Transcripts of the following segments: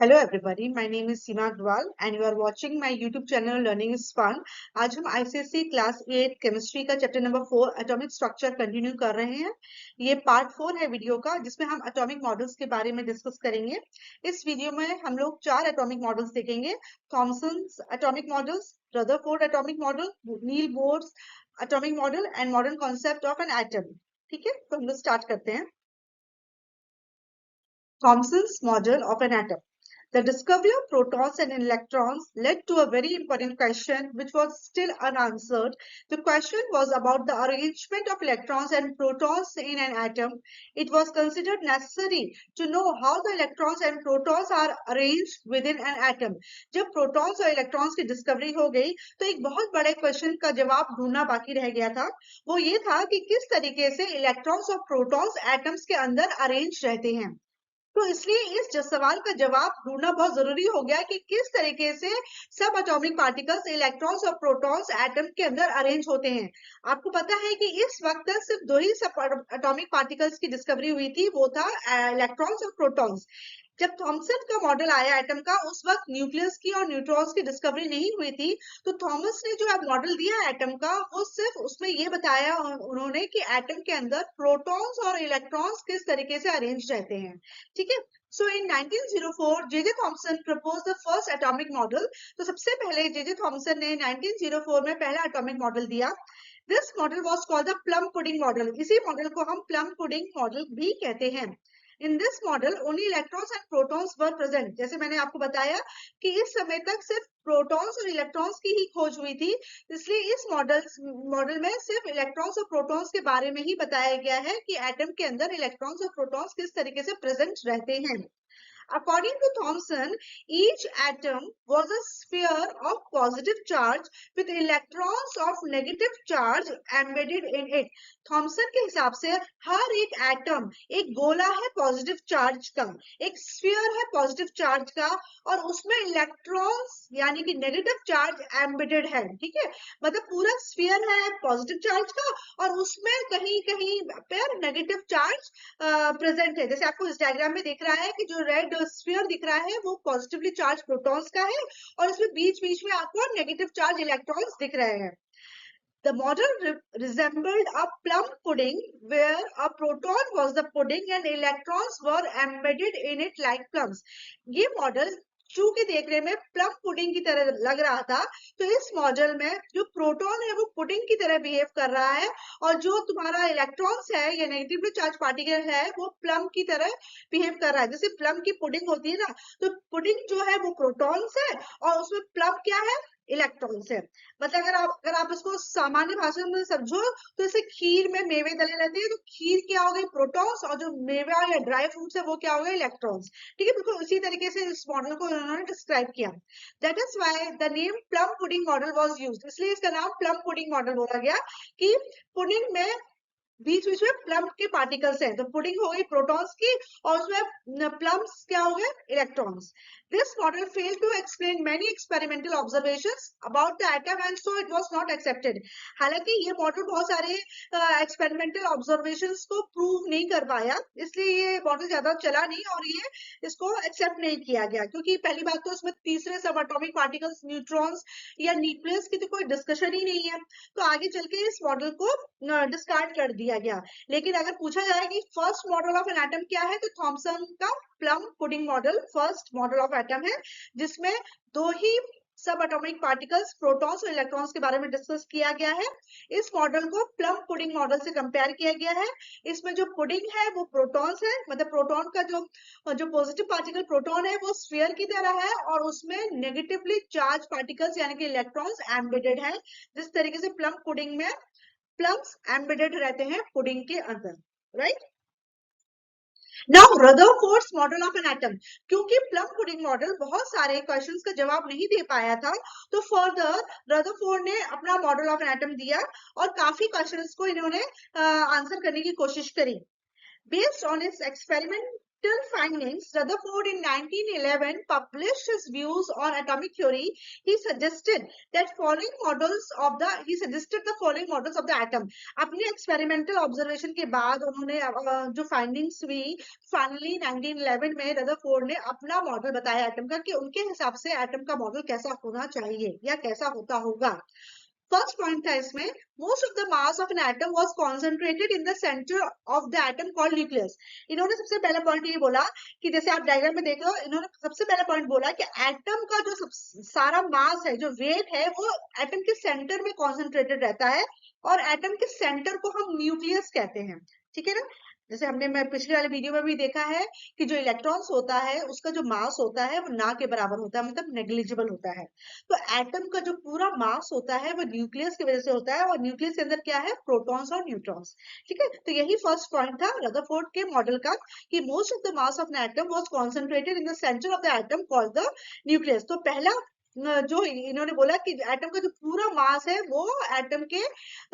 Hello everybody, my name is Seema Agrawal and you are watching my YouTube channel Learning is Fun। आज हम ICSE class 8 chemistry का chapter number 4 atomic structure continue कर रहे हैं। ये part 4 है video का, जिसमें हम एटॉमिक मॉडल्स के बारे में डिस्कस करेंगे। इस वीडियो में हम लोग 4 एटॉमिक मॉडल्स देखेंगे। Thomson's atomic models, Rutherford atomic model, Neil Bohr's atomic model and modern concept of an atom. ठीक है, तो हम लोग स्टार्ट करते हैं। Thomson's model of an atom. The discovery of protons and electrons led to a very important question which was still unanswered. The question was about the arrangement of electrons and protons in an atom. It was considered necessary to know how the electrons and protons are arranged within an atom. जब protons और electrons की discovery हो गई तो एक बहुत बड़े question का जवाब ढूंढना बाकी रह गया था। वो ये था कि किस तरीके से electrons और protons atoms के अंदर arranged रहते हैं। तो इसलिए इस सवाल का जवाब ढूंढना बहुत जरूरी हो गया कि किस तरीके से सब एटॉमिक पार्टिकल्स, इलेक्ट्रॉन्स और प्रोटॉन्स एटम के अंदर अरेंज होते हैं। आपको पता है कि इस वक्त तक सिर्फ दो ही सब एटॉमिक पार्टिकल्स की डिस्कवरी हुई थी, वो था इलेक्ट्रॉन्स और प्रोटॉन्स। जब थॉमसन का मॉडल आया एटम का, उस वक्त न्यूक्लियस की और न्यूट्रॉन्स की डिस्कवरी नहीं हुई थी। तो थॉमस ने जो मॉडल दिया एटम का, वो सिर्फ उसमें ये बताया उन्होंने कि एटम के अंदर प्रोटॉन्स और इलेक्ट्रॉन्स किस तरीके से अरेंज रहते हैं। ठीक है, सो इन 1904 J Thomson propose the first atomic model. तो सबसे पहले जे थॉमसन ने 1904 में पहला एटॉमिक मॉडल दिया। This model was called the plum pudding model. इसी मॉडल को हम प्लम पुडिंग मॉडल भी कहते हैं। In this model only electrons and protons were present. जैसे मैंने आपको बताया कि इस समय तक सिर्फ प्रोटॉन्स और इलेक्ट्रॉन्स की ही खोज हुई थी, इसलिए इस मॉडल में सिर्फ इलेक्ट्रॉन्स और प्रोटॉन्स के बारे में ही बताया गया है कि एटम के अंदर इलेक्ट्रॉन्स और प्रोटॉन्स किस तरीके से प्रेजेंट रहते हैं। According to Thomson, each atom was a sphere of positive charge with electrons of negative charge embedded in it. Thomson के हिसाब से हर एक एटम एक गोला है पॉजिटिव चार्ज का, एक स्फीयर है पॉजिटिव चार्ज का, और उसमें इलेक्ट्रॉन्स यानी कि नेगेटिव चार्ज एम्बेडेड है। ठीक है, मतलब पूरा स्फीयर है पॉजिटिव चार्ज का और उसमें कहीं कहीं पर नेगेटिव चार्ज प्रेजेंट है। जैसे आपको इस डायग्राम में दिख रहा है कि जो रेड स्फीयर दिख रहा है वो पॉजिटिवली चार्ज प्रोटॉन्स का है और इसमें बीच बीच में आपको नेगेटिव चार्ज इलेक्ट्रॉन्स दिख रहे हैं। The model resembled a plum pudding where a proton was the pudding and electrons were embedded in it like plums. ये मॉडल चूंकि देखने में प्लम पुडिंग की तरह लग रहा था, तो इस मॉडल में जो प्रोटॉन है वो पुडिंग की तरह बिहेव कर रहा है और जो तुम्हारा इलेक्ट्रॉन्स है या नेगेटिवली चार्ज पार्टिकल है वो प्लम की तरह बिहेव कर रहा है। जैसे प्लम की पुडिंग होती है ना, तो पुडिंग जो है वो प्रोटॉन्स है और उसमें प्लम क्या है, इलेक्ट्रॉन्स है। मतलब अगर आप इसको सामान्य भाषा में समझो तो जैसे खीर में मेवे डले रहते हैं, तो खीर क्या हो गई, प्रोटॉन्स, और जो मेवा या ड्राई फ्रूट्स है वो क्या हो गए, इलेक्ट्रॉन्स। ठीक है, बिल्कुल उसी तरीके से इस मॉडल को उन्होंने डिस्क्राइब किया। That is why the name plum pudding model was used. इसलिए इसका नाम प्लम पुडिंग मॉडल बोला गया कि पुडिंग में बीच बीच में प्लम के पार्टिकल्स हैं। तो पुडिंग हो गई प्रोटॉन्स की और उसमें प्लम्स क्या हो गए, electrons. This model failed to explain many experimental observations about the atom and so it was not accepted. हालांकि ये मॉडल बहुत सारे एक्सपेरिमेंटल ऑब्जर्वेशंस को प्रूव नहीं कर पाया, इसलिए ये मॉडल ज्यादा चला नहीं और ये इसको एक्सेप्ट नहीं किया गया, क्योंकि पहली बात तो इसमें तीसरे सब एटॉमिक पार्टिकल्स, न्यूट्रॉन्स या न्यूक्लियस की तो कोई डिस्कशन ही नहीं है, तो आगे चल के इस मॉडल को डिस्कार्ड कर दिया गया। लेकिन अगर पूछा जाए कि first model of an atom क्या है, तो थॉमसन का plum pudding model first model of atom है, जिसमें दो ही सब एटॉमिक पार्टिकल्स, प्रोटॉन्स और इलेक्ट्रॉन्स के बारे में डिस्कस किया गया है। इस मॉडल को प्लम पुडिंग मॉडल से कंपेयर किया गया है। इसमें जो पुडिंग है वो प्रोटॉन्स है, मतलब प्रोटॉन का जो पॉजिटिव पार्टिकल प्रोटॉन है वो स्फीयर की तरह है और उसमें नेगेटिवली चार्ज पार्टिकल्स यानी कि इलेक्ट्रॉन्स एम्बेडेड है। जिस तरीके से प्लम पुडिंग में प्लम्स एम्बेडेड रहते हैं पुडिंग के अंदर, right. Now Rutherford's model of an atom. क्योंकि प्लम पुडिंग मॉडल बहुत सारे क्वेश्चंस का जवाब नहीं दे पाया था, तो फर्दर रदरफोर्ड ने अपना मॉडल ऑफ एन एटम दिया और काफी क्वेश्चंस को इन्होंने आंसर करने की कोशिश करी। Based on its experimental experimental findings, Rutherford in 1911 published his views on atomic theory. He suggested the following models of the atom. अपने experimental observation के बाद उन्होंने जो findings हुई, finally 1911 में रदरफोर्ड ने अपना मॉडल बताया एटम का कि उनके हिसाब से एटम का मॉडल कैसा होना चाहिए या कैसा होता होगा। फर्स्ट पॉइंट था इसमें, most of the mass of an atom was concentrated in the centre of the atom called nucleus. इन्होंने सबसे पहला पॉइंट ये बोला कि जैसे आप डायग्राम में देख रहे हो, इन्होंने सबसे पहला पॉइंट बोला कि एटम का जो सारा मास है, जो वेट है, वो एटम के सेंटर में कॉन्सेंट्रेटेड रहता है और एटम के सेंटर को हम न्यूक्लियस कहते हैं। ठीक है ना, जैसे मैं पिछले वाले वीडियो में भी देखा है कि जो इलेक्ट्रॉन्स होता है उसका जो मास होता है वो ना के बराबर होता है, मतलब नेग्लिजिबल होता है। तो एटम का जो पूरा मास होता है वो न्यूक्लियस की वजह से होता है और न्यूक्लियस के अंदर क्या है, प्रोटॉन्स और न्यूट्रॉन्स। ठीक है, तो यही फर्स्ट पॉइंट था रदरफोर्ड के मॉडल का कि most of the mass of an atom was concentrated in the centre of the atom called the nucleus. तो पहला जो इन्होंने बोला कि एटम का जो पूरा मास है वो एटम के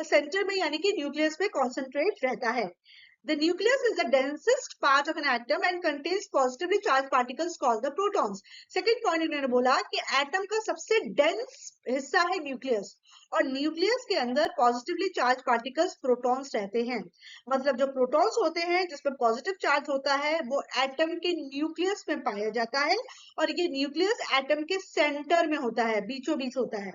सेंटर में यानी कि न्यूक्लियस पे कॉन्सेंट्रेट रहता है। The nucleus is the densest part of an atom and contains positively charged particles called the protons. Second point इन्होंने बोला कि एटम का सबसे डेंस हिस्सा है न्यूक्लियस और न्यूक्लियस के अंदर पॉजिटिवली चार्ज पार्टिकल्स प्रोटॉन्स रहते हैं। मतलब जो प्रोटॉन्स होते हैं जिसमें पॉजिटिव चार्ज होता है वो एटम के न्यूक्लियस में पाया जाता है और ये न्यूक्लियस एटम के सेंटर में होता है, बीचों बीच होता है।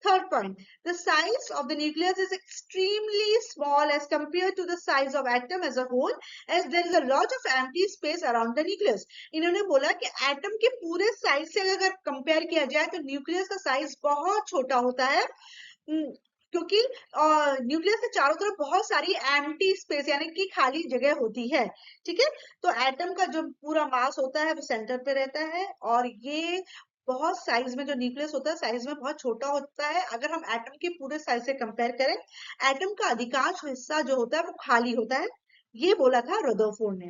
Third point, the size of the nucleus is extremely small as compared to the size of atom as a whole, as there is a lot of empty space around the nucleus. इन्होंने बोला कि atom के पूरे size से अगर compare किया जाए तो न्यूक्लियस का साइज बहुत छोटा होता है, क्योंकि न्यूक्लियस के चारों तरफ बहुत सारी एम्प्टी स्पेस यानी कि खाली जगह होती है। ठीक है, तो एटम का जो पूरा मास होता है वो सेंटर पे रहता है और ये बहुत साइज में जो न्यूक्लियस होता है साइज में बहुत छोटा होता है। अगर हम एटम के पूरे साइज से कंपेयर करें, एटम का अधिकांश हिस्सा जो होता है वो खाली होता है, ये बोला था रदरफोर्ड ने।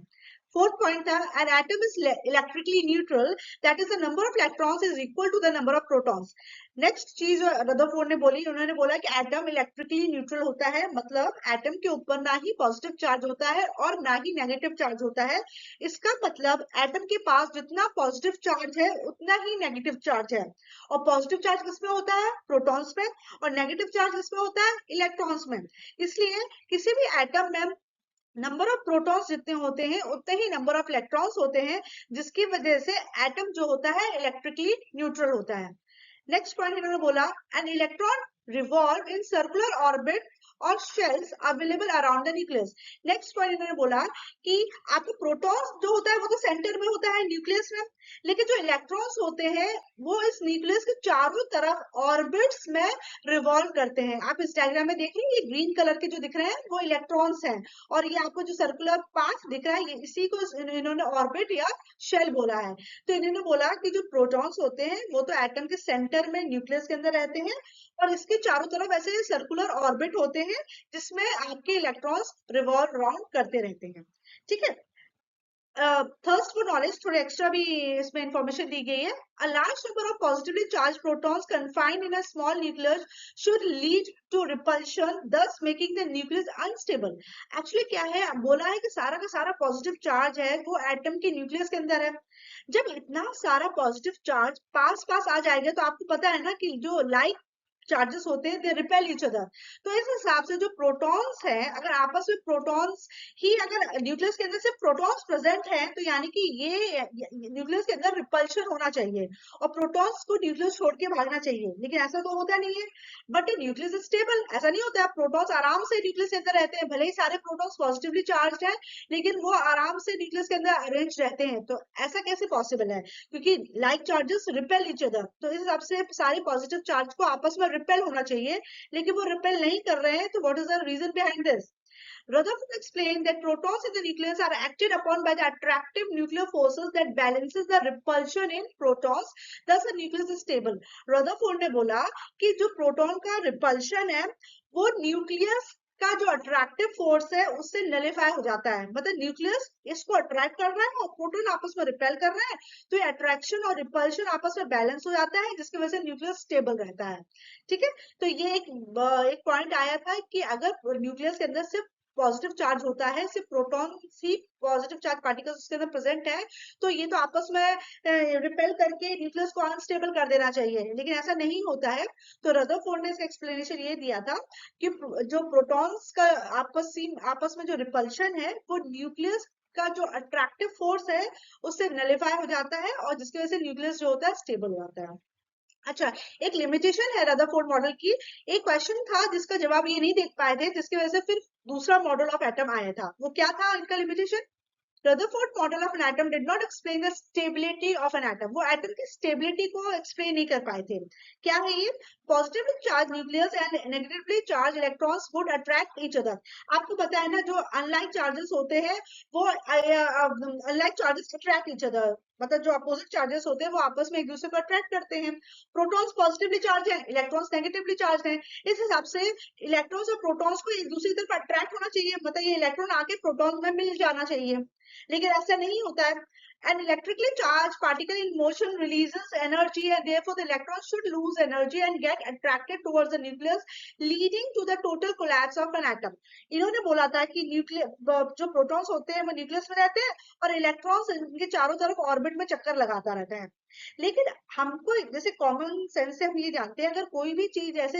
फोर्थ पॉइंट था, an atom is electrically neutral, that is the number of electrons is equal to the number of protons. Next चीज रदरफोर्ड ने बोली, उन्होंने बोला कि एटम इलेक्ट्रिकली न्यूट्रल होता है, मतलब एटम के ऊपर ना ही पॉजिटिव चार्ज होता है और ना ही नेगेटिव चार्ज होता है। इसका मतलब एटम के पास जितना पॉजिटिव चार्ज है उतना ही नेगेटिव चार्ज है और पॉजिटिव चार्ज किसमें होता है, प्रोटॉन्स में, और नेगेटिव चार्ज किसमें होता है, इलेक्ट्रॉन्स में। इसलिए किसी भी एटम में नंबर ऑफ प्रोटॉन्स जितने होते हैं उतने ही नंबर ऑफ इलेक्ट्रॉन्स होते हैं, जिसकी वजह से एटम जो होता है इलेक्ट्रिकली न्यूट्रल होता है। नेक्स्ट पॉइंट इन्होंने बोला, an electron revolve in circular orbit और shells available around the nucleus. Next point इन्होंने बोला कि आपके प्रोटॉन्स जो होता है वो तो सेंटर में होता है न्यूक्लियस में, लेकिन जो इलेक्ट्रॉन्स होते हैं वो इस न्यूक्लियस के चारों तरफ ऑर्बिट्स में रिवॉल्व करते हैं। आप इस डायग्राम में देख रहे हैं, ये ग्रीन कलर के जो दिख रहे हैं वो इलेक्ट्रॉन्स हैं और ये आपको जो सर्कुलर पाथ दिख रहा है इसी को इन्होंने ऑर्बिट या शेल बोला है। तो इन्होंने बोला कि जो प्रोटॉन्स होते हैं वो तो एटम के सेंटर में न्यूक्लियस के अंदर रहते हैं और इसके चारों तरफ ऐसे सर्कुलर ऑर्बिट होते हैं जिसमें आपके इलेक्ट्रॉन्स रिवॉल्व राउंड करते रहते हैं। ठीक है, थर्स्ट फॉर नॉलेज थोड़े एक्स्ट्रा भी इसमें इंफॉर्मेशन दी गई है। A large number of positively charged protons confined in a small nucleus should lead to repulsion, thus making the nucleus unstable. Actually क्या है, बोला है कि सारा का सारा पॉजिटिव चार्ज है वो एटम के न्यूक्लियस के अंदर है। जब इतना सारा पॉजिटिव चार्ज पास पास आ जाएगा तो आपको पता है ना कि जो लाइक चार्जेस होते हैं दे रिपेल ईच अदर। तो इस हिसाब से जो प्रोटॉन्स हैं, अगर आपस में प्रोटॉन्स ही अगर न्यूक्लियस के अंदर सिर्फ प्रोटॉन्स प्रेजेंट हैं तो यानी कि ये न्यूक्लियस के अंदर रिपल्शन होना चाहिए और प्रोटॉन्स को न्यूक्लियस छोड़ के भागना चाहिए, लेकिन ऐसा तो होता नहीं है। बट न्यूक्लियस इज स्टेबल, ऐसा नहीं होता है, प्रोटॉन्स आराम से न्यूक्लियस के अंदर रहते हैं, भले ही सारे प्रोटॉन्स पॉजिटिवली चार्ज है लेकिन वो आराम से न्यूक्लियस के अंदर अरेंज रहते हैं। तो ऐसा कैसे पॉसिबल है, क्योंकि like charges repel each other. तो इस हिसाब से सारे पॉजिटिव चार्ज को आपस में रिपेल होना चाहिए, लेकिन वो रिपेल नहीं कर रहे हैं। तो what is the reason behind this? Rutherford explained that protons in the nucleus are acted upon by the attractive nuclear forces that balances the repulsion in protons, thus the nucleus is stable. Rutherford ने बोला कि जो proton का repulsion है वो nucleus का जो attractive force है उससे नलिफाई हो जाता है, मतलब न्यूक्लियस इसको अट्रैक्ट कर रहा है और प्रोटॉन आपस में रिपेल कर रहा है, तो ये अट्रैक्शन और रिपल्शन आपस में बैलेंस हो जाता है जिसकी वजह से न्यूक्लियस स्टेबल रहता है। ठीक है, तो ये एक पॉइंट आया था कि अगर न्यूक्लियस के अंदर सिर्फ पॉजिटिव चार्ज होता है, सिर्फ प्रोटॉन्स ही पॉजिटिव चार्ज पार्टिकल्स उसके अंदर प्रेजेंट है, तो ये तो आपस में रिपेल करके न्यूक्लियस को अनस्टेबल कर देना चाहिए, लेकिन ऐसा नहीं होता है। तो रदरफोर्ड ने इसका एक्सप्लेनेशन ये दिया था कि जो प्रोटॉन्स का आपस में जो रिपल्शन है वो न्यूक्लियस का जो अट्रैक्टिव फोर्स है उससे नलिफाई हो जाता है, और जिसकी वजह से न्यूक्लियस जो होता है स्टेबल हो जाता है। अच्छा, एक लिमिटेशन है रदरफोर्ड मॉडल की। एक क्वेश्चन था जिसका जवाब ये नहीं देख पाए थे, जिसकी वजह से फिर दूसरा मॉडल ऑफ एटम आया था। वो क्या था इनका limitation? Rutherford model of an atom did not explain the stability of an atom. वो एटम की स्टेबिलिटी को एक्सप्लेन नहीं कर पाए थे। क्या है ये? Positively charge nucleus and negatively charge electrons would attract each other. आपको पता है ना, जो अनलाइक चार्जेस होते हैं वो unlike charges attract each other, मतलब जो अपोजिट चार्जेस होते हैं वो आपस में एक दूसरे को अट्रैक्ट करते हैं। प्रोटॉन्स पॉजिटिवली चार्ज है, इलेक्ट्रॉन्स नेगेटिवली चार्ज है। इस हिसाब से इलेक्ट्रॉन्स और प्रोटॉन्स को एक दूसरी तरफ अट्रैक्ट होना चाहिए, मतलब ये इलेक्ट्रॉन आके प्रोटॉन में मिल जाना चाहिए, लेकिन ऐसा नहीं होता है। An electrically charged particle in motion releases energy, and therefore the electron should lose energy and get attracted towards the nucleus, leading to the total collapse of an atom. इन्होंने बोला था कि न्यूक्लियस जो प्रोटॉन्स होते हैं वो nucleus में रहते हैं और इलेक्ट्रॉन्स इनके चारों तरफ ऑर्बिट में चक्कर लगाता रहता है। लेकिन हमको जैसे कॉमन सेंस से हम ये जानते हैं, अगर कोई भी चीज ऐसे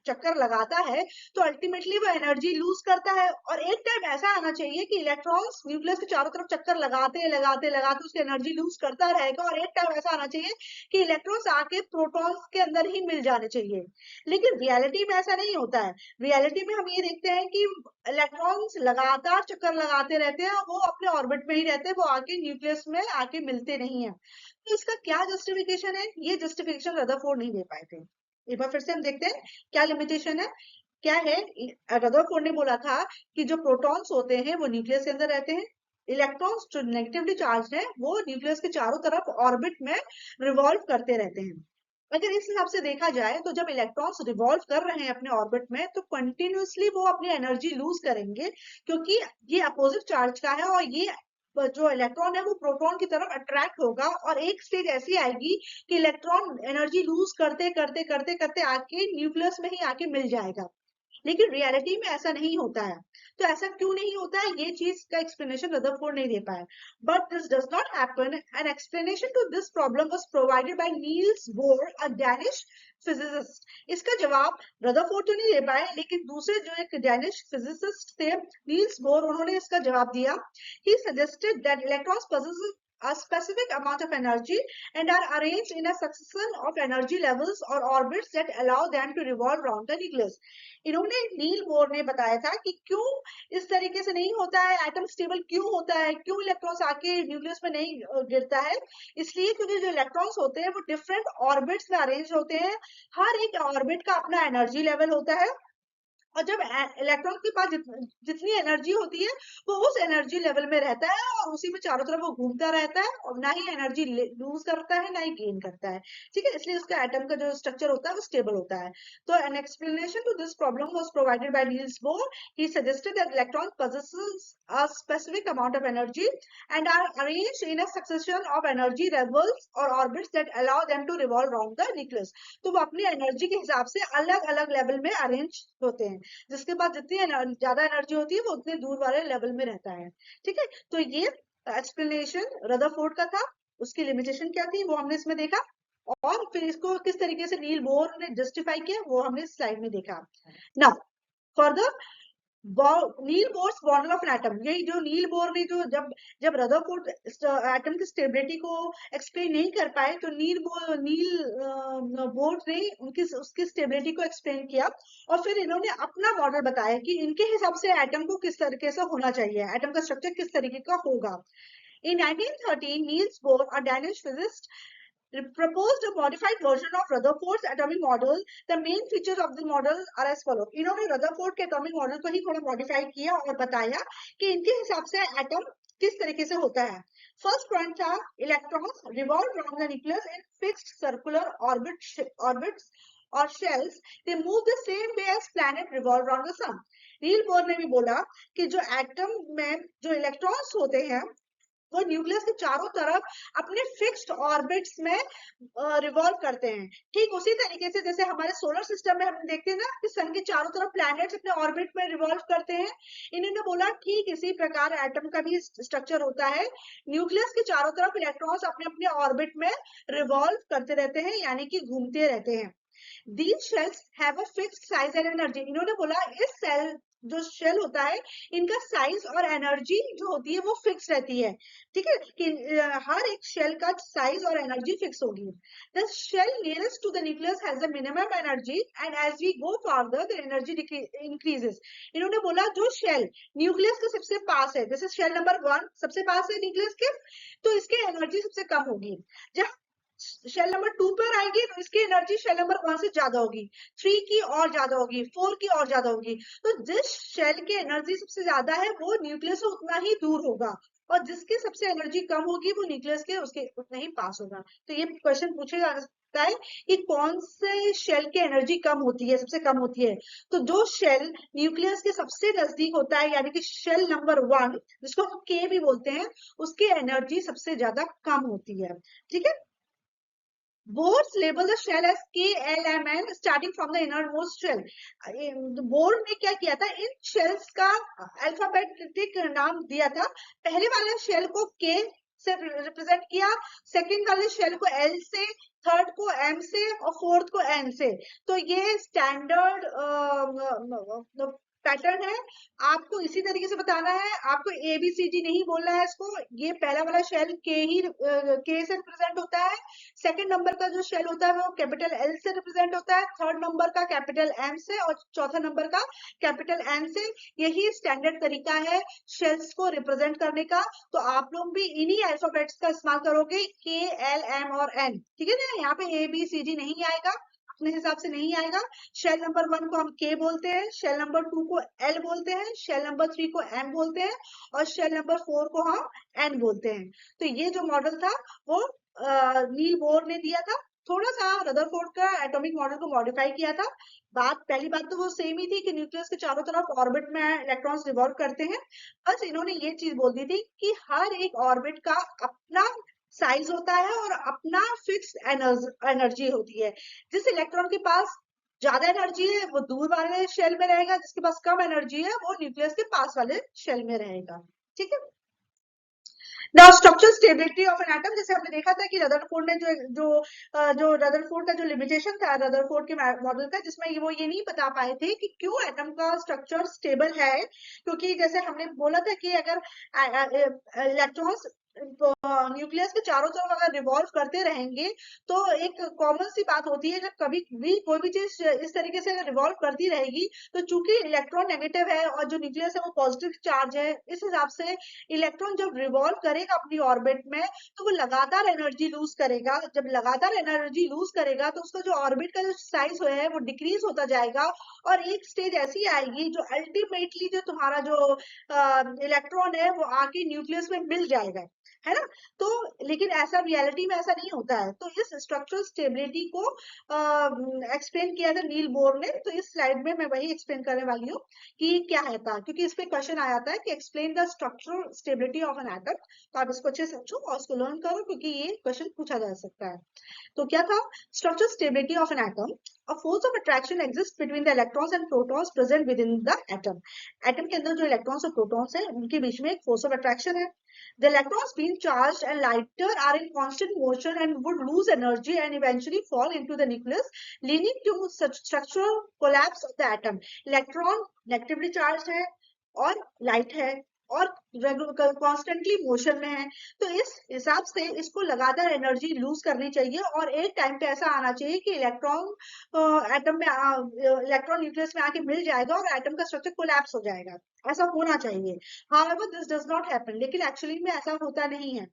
चक्कर लगाता है तो अल्टीमेटली वो एनर्जी लूज करता है, और एक टाइम ऐसा आना चाहिए कि इलेक्ट्रॉन्स न्यूक्लियस के चारों तरफ चक्कर लगाते लगाते लगाते उसकी एनर्जी लूज करता रहेगा, और एक टाइम ऐसा आना चाहिए कि इलेक्ट्रॉन्स आके प्रोटॉन्स के अंदर ही मिल जाने चाहिए। लेकिन रियलिटी में ऐसा नहीं होता है। रियलिटी में हम ये देखते हैं कि इलेक्ट्रॉन्स लगातार चक्कर लगाते रहते हैं, वो अपने ऑर्बिट में ही रहते हैं, वो आके न्यूक्लियस में आके मिलते नहीं है। तो इसका क्या जस्टिफिकेशन है? ये जस्टिफिकेशन रदरफोर्ड नहीं दे पाए थे। एक बार फिर से हम देखते हैं क्या लिमिटेशन है। क्या है? रदरफोर्ड ने बोला था कि जो प्रोटॉन्स होते हैं वो न्यूक्लियस के अंदर रहते हैं, इलेक्ट्रॉन्स जो नेगेटिवली चार्ज है वो न्यूक्लियस के चारों तरफ ऑर्बिट में रिवॉल्व करते रहते हैं। अगर इस हिसाब से देखा जाए तो जब इलेक्ट्रॉन्स रिवॉल्व कर रहे हैं अपने ऑर्बिट में तो कंटिन्यूअसली वो अपनी एनर्जी लूज करेंगे, क्योंकि ये अपोजिट चार्ज का है, और ये जो इलेक्ट्रॉन है वो प्रोटॉन की तरफ अट्रैक्ट होगा, और एक स्टेज ऐसी आएगी कि इलेक्ट्रॉन एनर्जी लूज करते करते करते करते आके न्यूक्लियस में ही आके मिल जाएगा। लेकिन रियलिटी में ऐसा नहीं होता है। तो ऐसा क्यों नहीं होता है, ये चीज का एक्सप्लेनेशन रदरफोर्ड नहीं दे पाया। But this does not happen. An explanation to this problem was provided by Niels Bohr, a Danish physicist. इसका जवाब रदरफोर्ड तो नहीं दे पाए, लेकिन दूसरे जो एक डैनिश फिजिसिस्ट थे नील्स बोर, उन्होंने इसका जवाब दिया। ही suggested that electrons possess a specific amount of energy and are arranged in a succession of energy levels or orbits that allow them to revolve around the nucleus. इन्होंने नील Bohr ने बताया था कि क्यों इस तरीके से नहीं होता है, एटम स्टेबल क्यों होता है, क्यों इलेक्ट्रॉन्स आके न्यूक्लियस में नहीं गिरता है। इसलिए क्योंकि जो इलेक्ट्रॉन्स होते हैं वो डिफरेंट ऑर्बिट्स में अरेंज होते हैं, हर एक ऑर्बिट का अपना एनर्जी लेवल होता है, और जब इलेक्ट्रॉन के पास जितनी एनर्जी होती है वो उस एनर्जी लेवल में रहता है, और उसी में चारों तरफ वो घूमता रहता है, और ना ही एनर्जी लूज करता है ना ही गेन करता है। ठीक है, इसलिए उसका एटम का जो स्ट्रक्चर होता है वो स्टेबल होता है। तो an explanation to this problem was provided by Niels Bohr. He suggested that electron possesses a specific amount of energy and are arranged in a succession of energy levels or orbits that allow them to revolve around the nucleus. तो वो अपनी energy के हिसाब से अलग अलग level में arrange होते हैं, जिसके बाद जितनी ज्यादा एनर्जी होती है वो उतने दूर वाले लेवल में रहता है। ठीक है, तो ये एक्सप्लेनेशन रदरफोर्ड का था। उसकी लिमिटेशन क्या थी वो हमने इसमें देखा, और फिर इसको किस तरीके से नील बोर ने जस्टिफाई किया वो हमने स्लाइड में देखा। Now further, Neil Bohr's model of an atom, यही जो नील बोर ने जो जब रदरफोर्ड एटम की स्टेबिलिटी को एक्सप्लेन नहीं कर पाए तो नील बोर ने उनकी उसकी स्टेबिलिटी को एक्सप्लेन किया, और फिर इन्होंने अपना मॉडल बताया कि इनके हिसाब से एटम को किस तरीके से होना चाहिए, एटम का स्ट्रक्चर किस तरीके का होगा। In 1913, Niels Bohr, a Danish physicist, proposed a modified version of Rutherford's atomic model. The main features of the model are as follow. इन्होंने रदरफोर्ड के एटॉमिक मॉडल को ही थोड़ा मॉडिफाई किया और बताया कि इनके हिसाब से एटम किस तरीके से होता है। फर्स्ट पॉइंट था electrons revolve around the nucleus in fixed circular orbits और shells. They move the same way as planet revolve around the sun. Nil Bohr ने भी बोला कि जो एटम में जो इलेक्ट्रॉन्स होते हैं वो न्यूक्लियस के चारों तरफ अपने फिक्स्ड ऑर्बिट्स में रिवॉल्व करते हैं। ठीक उसी तरीके से जैसे हमारे सोलर सिस्टम में हम देखते हैं ना कि सन के चारों तरफ प्लैनेट्स अपने ऑर्बिट में रिवॉल्व करते हैं। इन्होंने बोला ठीक इसी प्रकार एटम का भी स्ट्रक्चर होता है। न्यूक्लियस के चारों तरफ इलेक्ट्रॉन्स अपने अपने ऑर्बिट में रिवॉल्व करते रहते हैं, यानी कि घूमते रहते हैं। These shells have a fixed size and energy. इन्होंने बोला इस सेल जो शेल होता है इनका साइज और एनर्जी जो होती है वो फिक्स रहती है। ठीक है कि हर एक शेल का साइज और एनर्जी फिक्स होगी। The shell nearest to the nucleus has a minimum energy and as we go farther the energy increases. इन्होंने बोला जो शेल न्यूक्लियस के सबसे पास है, जैसे शेल नंबर 1 सबसे पास है न्यूक्लियस के, तो इसकी एनर्जी सबसे कम होगी। जब शेल नंबर 2 पर आएगी तो इसकी एनर्जी शेल नंबर 1 से ज्यादा होगी, 3 की और ज्यादा होगी, 4 की और ज्यादा होगी। तो जिस शेल की एनर्जी सबसे ज्यादा है वो न्यूक्लियस से उतना ही दूर होगा, और जिसकी सबसे एनर्जी कम होगी वो न्यूक्लियस के उसके उतना ही पास होगा। तो ये क्वेश्चन पूछा जा सकता है कि कौन से शेल की एनर्जी कम होती है, सबसे कम होती है। तो जो शेल न्यूक्लियस के सबसे नजदीक होता है यानी कि शेल नंबर 1 जिसको हम के भी बोलते हैं, उसकी एनर्जी सबसे ज्यादा कम होती है। ठीक है। Bohr's label the shell as KLMN starting from the innermost shell. Bore ने क्या किया था, इन शेल्स का अल्फाबेटिक नाम दिया था। पहले वाले शेल को K से रिप्रेजेंट किया, सेकंड वाले शेल को L से, थर्ड को M से और फोर्थ को N से। तो ये स्टैंडर्ड पैटर्न है। आपको इसी तरीके से बताना है, आपको ABCD नहीं बोलना है इसको। ये पहला वाला शेल K से रिप्रेजेंट होता है, सेकंड नंबर का जो शेल होता है वो कैपिटल L से रिप्रेजेंट होता है, थर्ड नंबर का कैपिटल M से और चौथा नंबर का कैपिटल N से। यही स्टैंडर्ड तरीका है शेल्स को रिप्रेजेंट करने का। तो आप लोग भी इन्हीं अल्फाबेट्स का इस्तेमाल करोगे, K, L, M और N। ठीक है ना, यहाँ पे ABCD नहीं आएगा, अपने हिसाब से नहीं आएगा। शेल नंबर 1 को हम K बोलते हैं, शेल नंबर 2 को L बोलते हैं, शेल नंबर 3 को M बोलते हैं और शेल नंबर 4 को हम N बोलते हैं। तो ये जो मॉडल था वो नील बोर ने दिया था। थोड़ा सा रदरफोर्ड का एटॉमिक मॉडल को मॉडिफाई किया था। पहली बात तो वो सेम ही थी कि न्यूक्लियस के चारों तरफ ऑर्बिट में इलेक्ट्रॉन्स रिवॉल्व करते हैं। बस इन्होंने ये चीज बोल दी थी कि हर एक ऑर्बिट का अपना साइज होता है और अपना फिक्स्ड एनर्जी होती है। जिस इलेक्ट्रॉन के पास ज्यादा एनर्जी है वो दूर वाले शेल में रहेगा, जिसके पास कम एनर्जी है वो न्यूक्लियस के पास वाले शेल में रहेगा। ठीक है। Now structural stability of an atom, जैसे हमने देखा था कि रदरफोर्ड ने जो रदरफोर्ड का जो लिमिटेशन था रदरफोर्ड के मॉडल का, जिसमें वो ये नहीं बता पाए थे कि क्यों एटम का स्ट्रक्चर स्टेबल है। क्योंकि जैसे हमने बोला था कि अगर इलेक्ट्रॉन्स न्यूक्लियस के चारों तरफ अगर रिवॉल्व करते रहेंगे तो एक कॉमन सी बात होती है, जब कभी भी कोई भी चीज इस तरीके से अगर रिवॉल्व करती रहेगी तो चूंकि इलेक्ट्रॉन नेगेटिव है और जो न्यूक्लियस है वो पॉजिटिव चार्ज है, इस हिसाब से इलेक्ट्रॉन जब रिवॉल्व करेगा अपनी ऑर्बिट में तो वो लगातार एनर्जी लूज करेगा। जब लगातार एनर्जी लूज करेगा तो उसका जो ऑर्बिट का जो साइज है वो डिक्रीज होता जाएगा, और एक स्टेज ऐसी आएगी जो अल्टीमेटली जो तुम्हारा जो इलेक्ट्रॉन है वो आके न्यूक्लियस में मिल जाएगा, है ना। तो लेकिन ऐसा रियलिटी में ऐसा नहीं होता है। तो इस स्ट्रक्चरल स्टेबिलिटी को एक्सप्लेन किया था नील बोर ने। तो इस स्लाइड में मैं वही एक्सप्लेन करने वाली हूँ कि क्या है था, क्योंकि इस पे क्वेश्चन आया था कि explain the structural stability of an atom. तो आप इसको अच्छे से समझो और इसको लर्न करो, क्योंकि ये क्वेश्चन पूछा जा सकता है। तो क्या था structural stability of an atom? A force of attraction exists between the electrons and protons present within the atom. Atom के अंदर जो इलेक्ट्रॉन्स और प्रोटॉन्स हैं उनके बीच में एक फोर्स ऑफ अट्रैक्शन है। The electrons being charged and lighter are in constant motion and would lose energy and eventually fall into the nucleus, leading to such structural collapse of the atom. Electron negatively charge है और light है और constantly motion में है। तो इस हिसाब से इसको लगातार एनर्जी लूज करनी चाहिए और एक टाइम पे ऐसा आना चाहिए कि इलेक्ट्रॉन एटम में इलेक्ट्रॉन न्यूक्लियस में आके मिल जाएगा और एटम का स्ट्रक्चर कोलैप्स हो जाएगा। ऐसा होना चाहिए। However, this does not happen. लेकिन एक्चुअली में ऐसा होता नहीं है।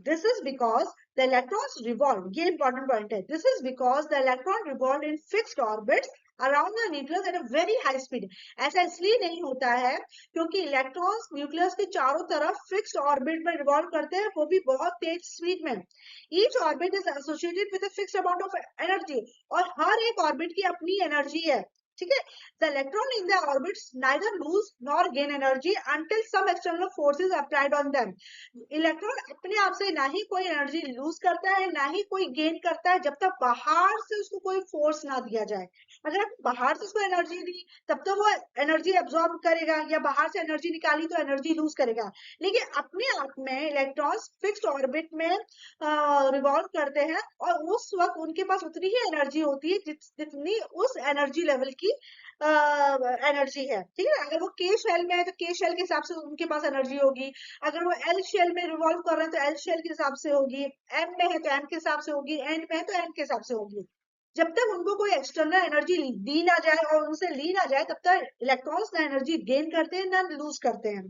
This is because the electrons revolve. ये important point है। This is because the electron revolve in fixed orbits around the nucleus at a very high speed. ऐसा इसलिए नहीं होता है क्योंकि इलेक्ट्रॉन्स न्यूक्लियस के चारों तरफ फिक्स्ड ऑर्बिट में रिवॉल्व करते हैं, वो भी बहुत तेज स्पीड में। Each orbit is associated with a fixed amount of energy. और हर एक ऑर्बिट की अपनी एनर्जी है। ठीक है। The electron in the orbits neither lose nor gain energy until some external forces applied on them. Electron अपने आप से ना ही कोई एनर्जी लूज करता है ना ही कोई गेन करता है, जब तक बाहर से उसको कोई फोर्स ना दिया जाए। अगर आप बाहर से उसको एनर्जी दी तब तो वो एनर्जी एब्जॉर्ब करेगा, या बाहर से एनर्जी निकाली तो एनर्जी लूज करेगा। लेकिन अपने आप में इलेक्ट्रॉन्स फिक्स्ड ऑर्बिट में रिवॉल्व करते हैं, और उस वक्त उनके पास उतनी ही एनर्जी होती है जितनी उस एनर्जी लेवल की एनर्जी है। ठीक है, अगर वो के शेल में है तो के शेल के हिसाब से उनके पास एनर्जी होगी, अगर वो एल शेल में रिवॉल्व कर रहे हैं तो एल शेल के हिसाब से होगी, एम में है तो एम के हिसाब से होगी, एन में है तो एन के हिसाब से होगी। जब तक उनको कोई एक्सटर्नल एनर्जी दी ना जाए और उनसे ली ना जाए, तब तक इलेक्ट्रॉन्स ना एनर्जी गेन करते हैं ना लूज करते हैं।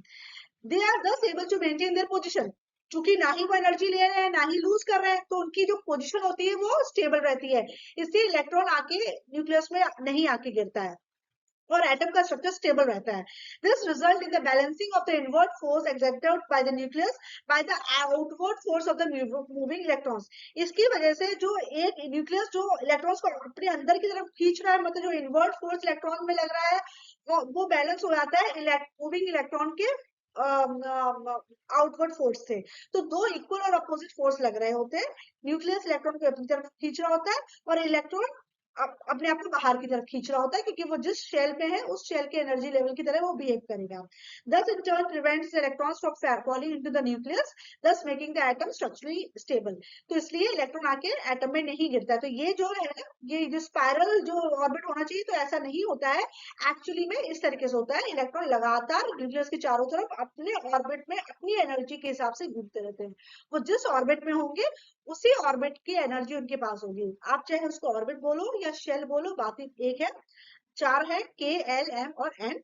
They are thus able to maintain their position। चूंकि ना ही वो एनर्जी ले रहे हैं ना ही लूज कर रहे हैं, तो उनकी जो पोजीशन होती है वो स्टेबल रहती है। इसलिए इलेक्ट्रॉन आके न्यूक्लियस में नहीं आके गिरता है और एटम का स्ट्रक्चर स्टेबल रहता है। This result in the balancing of the inward force exerted by the nucleus by the outward force of the moving electrons. इसकी वजह से जो एक न्यूक्लियस जो इलेक्ट्रॉन्स को अपने अंदर की तरफ खींच रहा है, मतलब जो इनवर्ट फोर्स इलेक्ट्रॉन में लग रहा है, वो बैलेंस हो जाता है मूविंग इलेक्ट्रॉन के आउटवर्ड फोर्स से। तो दो इक्वल और अपोजिट फोर्स लग रहे होते हैं। न्यूक्लियस इलेक्ट्रॉन को अपनी तरफ खींच रहा होता है और इलेक्ट्रॉन अपने आप को बाहर की तरफ खींच रहा होता है, क्योंकि वो जिस शेल में है उस शेल के एनर्जी लेवल की तरह वो बिहेव करेगा। Thus in turn prevents electrons from falling into the nucleus, thus making the atom structurally stable। तो इसलिए इलेक्ट्रॉन आके एटम में नहीं गिरता है। तो ये जो है ना, ये जो स्पाइरल जो ऑर्बिट होना चाहिए, तो ऐसा नहीं होता है। एक्चुअली में इस तरीके से होता है, इलेक्ट्रॉन लगातार न्यूक्लियस के चारों तरफ अपने ऑर्बिट में अपनी एनर्जी के हिसाब से घूमते रहते हैं। वो जिस ऑर्बिट में होंगे उसी ऑर्बिट की एनर्जी उनके पास होगी। आप चाहे उसको ऑर्बिट बोलो या शेल बोलो, बात एक है। चार है, के एल एम और एन।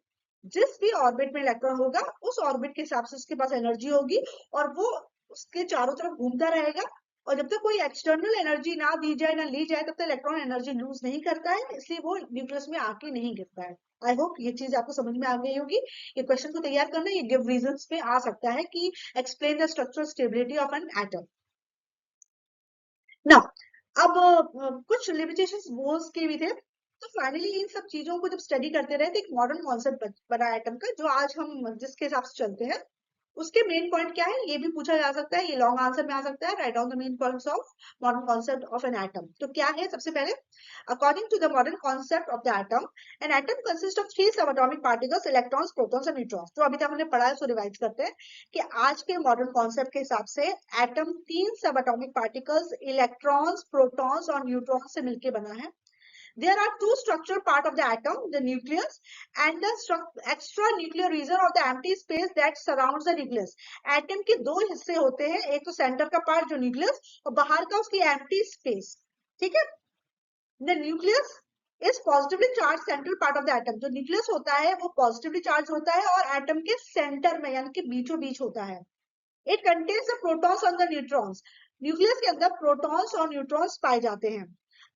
जिस भी ऑर्बिट में इलेक्ट्रॉन होगा उस ऑर्बिट के हिसाब से उसके पास एनर्जी होगी, और वो उसके चारों तरफ घूमता रहेगा। और जब तक कोई एक्सटर्नल एनर्जी ना दी जाए ना ली जाए, तब तक इलेक्ट्रॉन एनर्जी लूज नहीं करता है, इसलिए वो न्यूक्लियस में आके नहीं गिरता है। आई होप ये चीज आपको समझ में आ गई होगी। ये क्वेश्चन को तैयार करना, ये गिव रीजंस में आ सकता है कि explain the structural stability of an atom. ना, अब कुछ लिमिटेशंस बोर्स के भी थे। तो फाइनली इन सब चीजों को जब स्टडी करते रहे तो एक मॉडर्न कॉन्सेप्ट बना एटम का, जो आज हम जिसके हिसाब से चलते हैं। उसके मेन पॉइंट क्या है ये भी पूछा जा सकता है, ये लॉन्ग आंसर में आ सकता है। Write down the main points of modern concept of an atom. तो क्या है, सबसे पहले according to the modern concept of the atom, an atom consist of 3 subatomic particles, electrons, protons और न्यूट्रॉन्स। जो अभी तक हमने पढ़ा है उसको रिवाइज करते हैं कि आज के मॉडर्न कॉन्सेप्ट के हिसाब से atom 3 subatomic particles, electrons, protons और न्यूट्रॉन्स से मिलकर बना है। There are two structural part of the atom, the nucleus and the extra nuclear region of the empty space that surrounds the nucleus। Atom के दो हिस्से होते हैं, एक तो सेंटर का पार्ट जो न्यूक्लियस, और बाहर का उसकी एम्प्टी स्पेस। ठीक है। The nucleus is positively charged central part of the atom। जो न्यूक्लियस होता है वो पॉजिटिवली चार्ज होता है और एटम के सेंटर में यानी कि बीचों बीच होता है। It contains the protons and the neutrons। Nucleus के अंदर प्रोटॉन्स और न्यूट्रॉन्स पाए जाते हैं।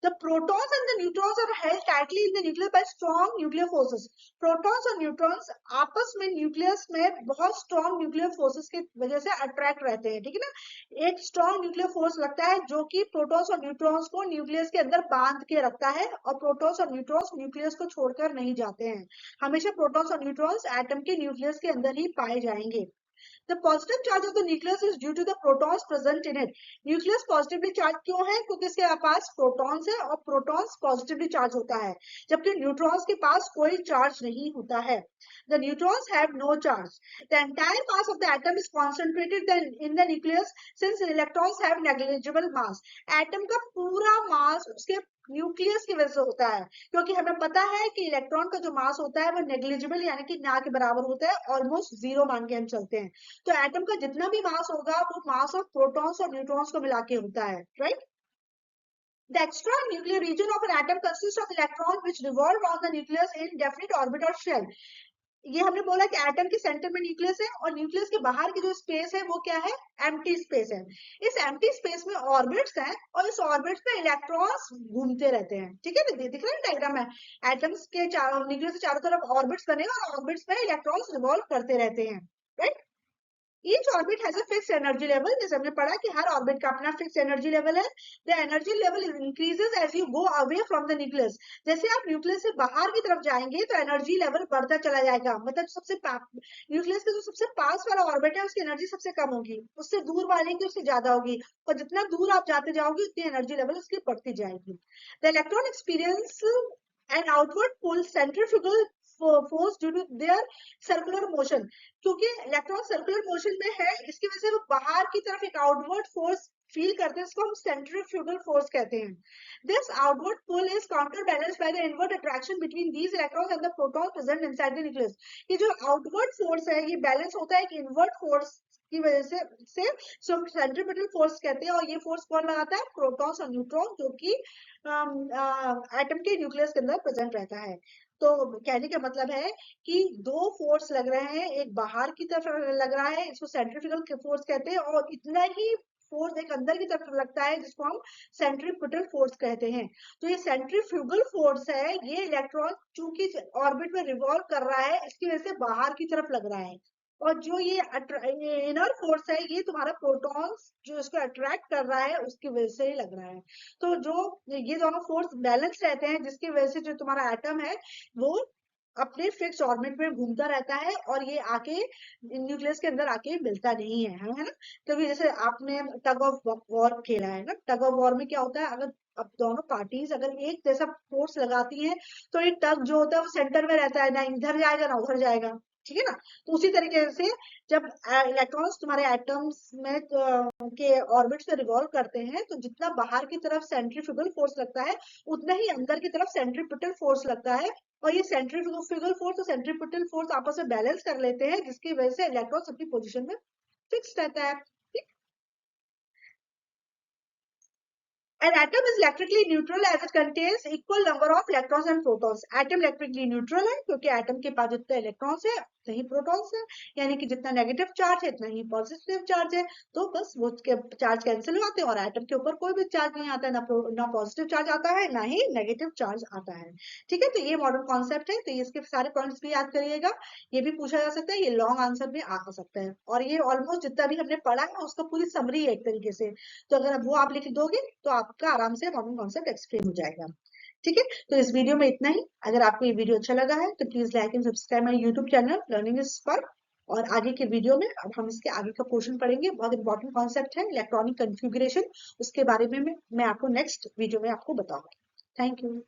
The protons and the neutrons are held tightly in the nucleus by strong nuclear forces। Protons और न्यूट्रॉन्स आपस में न्यूक्लियस में बहुत स्ट्रॉन्ग न्यूक्लियर फोर्सेस की वजह से अट्रैक्ट रहते हैं। ठीक है ना, एक स्ट्रॉन्ग न्यूक्लियर फोर्स लगता है जो कि प्रोटॉन्स और न्यूट्रॉन्स को न्यूक्लियस के अंदर बांध के रखता है, और प्रोटॉन्स और न्यूट्रॉन्स न्यूक्लियस को छोड़कर नहीं जाते हैं। हमेशा प्रोटॉन्स और न्यूट्रॉन्स एटम के न्यूक्लियस के अंदर ही पाए जाएंगे। The positive charge of the nucleus is due to the protons present in it। Nucleus positively charge क्यों है, क्योंकि इसके पास प्रोटॉन्स है और प्रोटॉन्स पॉजिटिवली चार्ज होता है, जबकि न्यूट्रॉन्स के पास कोई चार्ज नहीं होता है। The neutrons have no charge। The entire mass of the atom is concentrated in the nucleus since electrons have negligible mass। Atom का पूरा मास उसके न्यूक्लियस की वजह से होता है, क्योंकि हमें पता है कि इलेक्ट्रॉन का जो मास होता है वो नेग्लिजिबल यानी कि ना के बराबर होता है, ऑलमोस्ट जीरो मान के हम चलते हैं। तो एटम का जितना भी मास होगा वो मास ऑफ प्रोटॉन्स और न्यूट्रॉन्स को मिला के होता है। Right. The extra nuclear region of an atom consists of electrons which revolve around the nucleus in definite orbit or shell। ये हमने बोला कि एटम के सेंटर में न्यूक्लियस है और न्यूक्लियस के बाहर की जो स्पेस है वो क्या है, एम्प्टी स्पेस है। इस एम्प्टी स्पेस में ऑर्बिट्स हैं और इस ऑर्बिट्स में इलेक्ट्रॉन्स घूमते रहते हैं। ठीक है, दिख रहा है डायग्राम में, एटम्स के न्यूक्लियस के चारों तरफ ऑर्बिट्स बने और ऑर्बिट्स में इलेक्ट्रॉन्स रिवॉल्व करते रहते हैं। Right. Each orbit has a fixed energy level. जैसे हमने पढ़ा कि हर ऑर्बिट का अपना फिक्स एनर्जी लेवल है. The energy level increases as you go away from the nucleus. जैसे आप न्यूक्लियस से बाहर की तरफ जाएंगे तो एनर्जी लेवल बढ़ता चला जाएगा. मतलब सबसे न्यूक्लियस के जो सबसे पास वाला ऑर्बिट है उसकी एनर्जी सबसे कम होगी, उससे दूर वाले की उससे ज्यादा होगी, और जितना दूर आप जाते जाओगे उतनी एनर्जी लेवल उसकी बढ़ती जाएगी. The electron experience an outward pull centrifugal force due to their circular motion. क्योंकि इलेक्ट्रॉन सर्कुलर मोशन में है, इसकी वजह से वो बाहर की तरफ एक आउटवर्ड फोर्स फील करते हैं, इसको हम सेंट्रीफ्यूगल फोर्स कहते हैं. This outward pull is counter balanced by the inward attraction between these electrons and the proton present inside the nucleus. ये जो आउटवर्ड फोर्स है ये बैलेंस होता है एक इनवर्ट फोर्स की वजह से सेंट्रीपिटल फोर्स कहते हैं. और ये फोर्स कौन लगाता है? प्रोटॉन्स और न्यूट्रॉन, जो कि एटम के न्यूक्लियस के अंदर प्रेजेंट रहता है. तो कहने का मतलब है कि दो फोर्स लग रहे हैं, एक बाहर की तरफ लग रहा है, इसको सेंट्रीफ्यूगल फोर्स कहते हैं, और इतना ही फोर्स एक अंदर की तरफ लगता है जिसको हम सेंट्रीपिटल फोर्स कहते हैं. तो ये सेंट्रीफ्यूगल फोर्स है, ये इलेक्ट्रॉन चूंकि ऑर्बिट में रिवॉल्व कर रहा है इसकी वजह से बाहर की तरफ लग रहा है. और जो ये इनर फोर्स है ये तुम्हारा प्रोटॉन्स जो इसको अट्रैक्ट कर रहा है उसकी वजह से ही लग रहा है. तो जो ये दोनों फोर्स बैलेंस रहते हैं जिसकी वजह से जो तुम्हारा एटम है वो अपने फिक्स ऑर्बिट में घूमता रहता है, और ये आके न्यूक्लियस के अंदर आके मिलता नहीं है ना. क्योंकि जैसे आपने टग ऑफ वॉर खेला है ना, टग ऑफ वॉर में क्या होता है, अगर अब दोनों पार्टीज अगर एक जैसा फोर्स लगाती हैं तो ये टग जो होता है वो सेंटर में रहता है, ना इधर जाएगा ना उधर जाएगा. ठीक है ना. तो उसी तरीके से जब इलेक्ट्रॉन्स तुम्हारे एटम्स में के ऑर्बिट से रिवॉल्व करते हैं तो जितना बाहर की तरफ सेंट्रीफ्यूगल फोर्स लगता है उतना ही अंदर की तरफ सेंट्रीपिटल फोर्स लगता है. और ये सेंट्रीफ्यूगल फोर्स और सेंट्रीपिटल फोर्स आपस में बैलेंस कर लेते हैं जिसकी वजह से इलेक्ट्रॉन अपनी पोजीशन में फिक्स रहता है. An atom is electrically neutral as it contains equal number of electrons and protons. Atom electrically neutral है क्योंकि atom के पास जितने इलेक्ट्रॉन्स है उतने ही प्रोटॉन्स है, यानी कि जितना नेगेटिव चार्ज है उतना ही पॉजिटिव चार्ज है. तो बस वो चार्ज कैंसिल हो जाते हैं और एटम के ऊपर कोई भी चार्ज नहीं आता है, ना पॉजिटिव चार्ज आता है ना ही नेगेटिव चार्ज आता है. ठीक है. तो ये मॉडर्न कॉन्सेप्ट है. तो ये इसके सारे पॉइंट्स भी याद करिएगा. ये भी पूछा जा सकता है, ये लॉन्ग आंसर भी आ सकता है. और ये ऑलमोस्ट जितना भी हमने पढ़ा है उसका पूरी समरी है एक तरीके से. तो अगर वो आप लिख दोगे तो आपका आराम से मॉडर्न कॉन्सेप्ट एक्सप्लेन हो जाएगा. ठीक है. तो इस वीडियो में इतना ही. अगर आपको ये वीडियो अच्छा लगा है तो please like and subscribe my YouTube channel learning is fun. और आगे के वीडियो में अब हम इसके आगे का पोर्शन पढ़ेंगे. बहुत इंपॉर्टेंट कॉन्सेप्ट है इलेक्ट्रॉनिक कॉन्फ़िगरेशन, उसके बारे में मैं आपको नेक्स्ट वीडियो में आपको बताऊंगी. Thank you.